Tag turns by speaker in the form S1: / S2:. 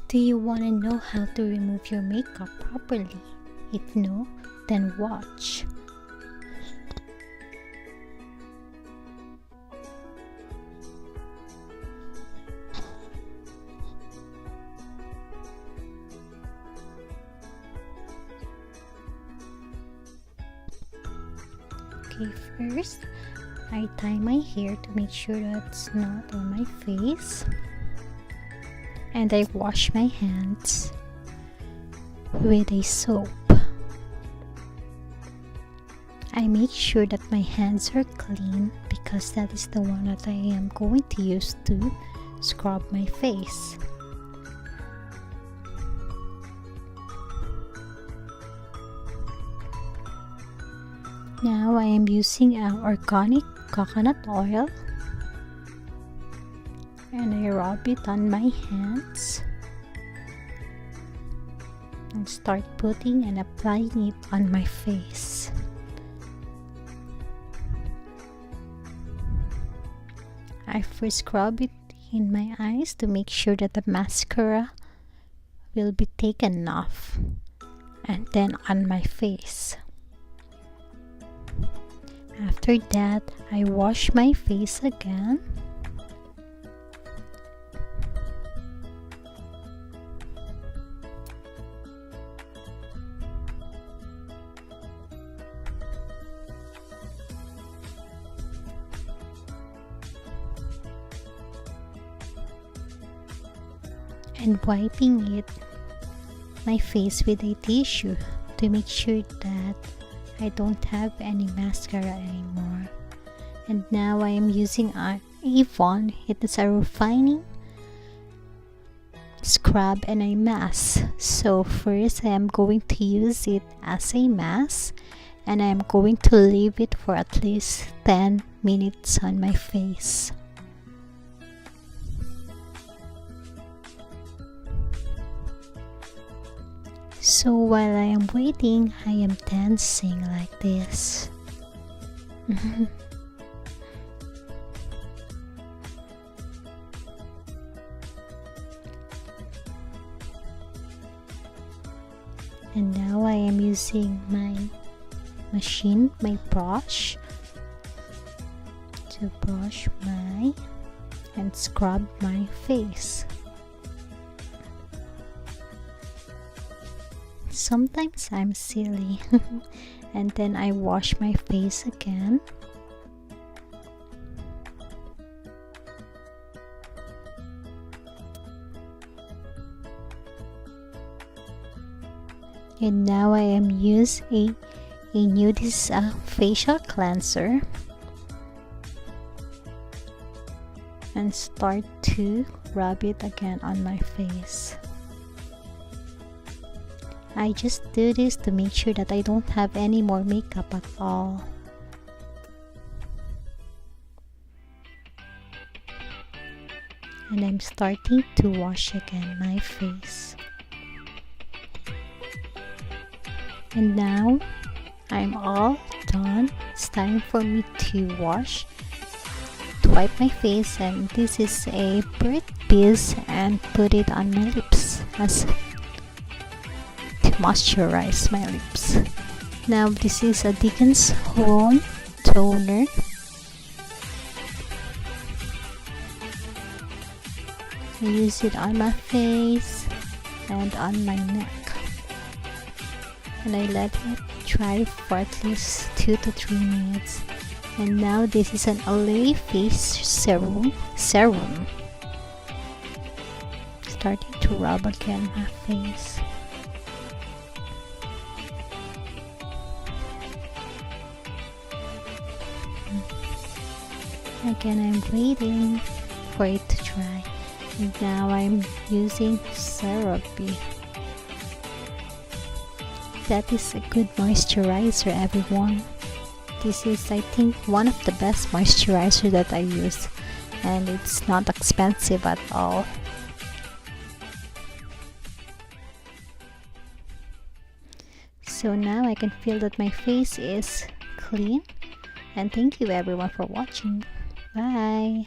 S1: Do you want to know how to remove your makeup properly? If no, then watch. Okay, first, I tie my hair to make sure that it's not on my face. And I wash my hands with a soap. I make sure that my hands are clean because that is the one that I am going to use to scrub my face. Now I am using organic coconut oil and I rub it on my hands and start putting and applying it on my face. I first scrub it in my eyes to make sure that the mascara will be taken off, and then on my face. After that, I wash my face again. And wiping my face with a tissue to make sure that I don't have any mascara anymore. And now I am using Avon. It is a refining scrub and a mask. So first I am going to use it as a mask, and I am going to leave it for at least 10 minutes on my face. So while I am waiting, I am dancing like this. And now I am using my machine, my brush, to brush and scrub my face. Sometimes I'm silly and then I wash my face again. And now I am using this facial cleanser and start to rub it again on my face. I just do this to make sure that I don't have any more makeup at all. And I'm starting to wash again my face. And now I'm all done. It's time for me to wipe my face, and this is a Burt's Bees, and put it on my lips as moisturize my lips. Now this is a Dickens Home toner. I use it on my face and on my neck, and I let it dry for at least 2 to 3 minutes. And now this is an Olay face serum. Starting to rub again my face. Again, I'm waiting for it to dry. And now I'm using CeraVe. That is a good moisturizer, everyone. This is, I think, one of the best moisturizer that I use, and it's not expensive at all. So now I can feel that my face is clean. And thank you everyone for watching. Bye.